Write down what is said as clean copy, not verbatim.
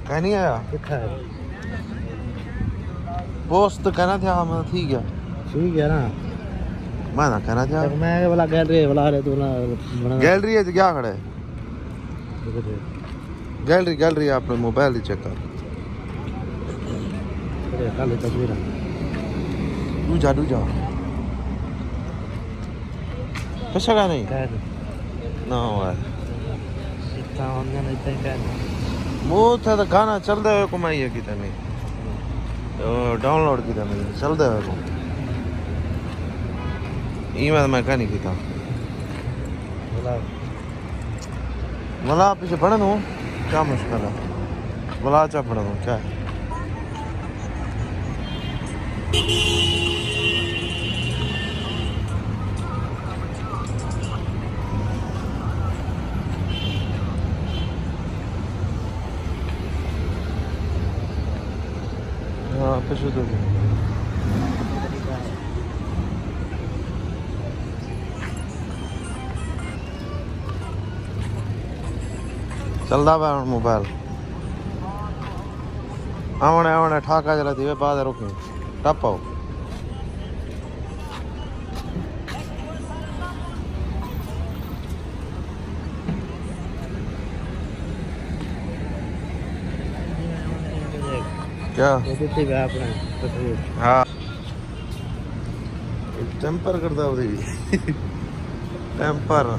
कह नहीं आया पोस्ट कहना था मैं ठीक है ना मैं ना कहना था मैं वाला गैलरी वाला रे तू ना गैलरी है क्या खड़े गैलरी अपने मोबाइल ही चेक कर काली तस्वीर दूजा कैसा का नहीं ना हुआ इतना ऑनलाइन इतना वो था तो गाना चलते हुए कमाई है कितना नहीं डाउनलोड कितना नहीं चलते हुए को ईमेल मैं कह नहीं किया मला पीछे पढ़न हूँ क्या मुश्किल है बोला चा पढ़न हूँ क्या हाँ पीछे तो चलता पा मोबाइल आवने ठाका जरा थी बाद रोके टप आओ क्या हाँ टेम्पर करता टेम्पर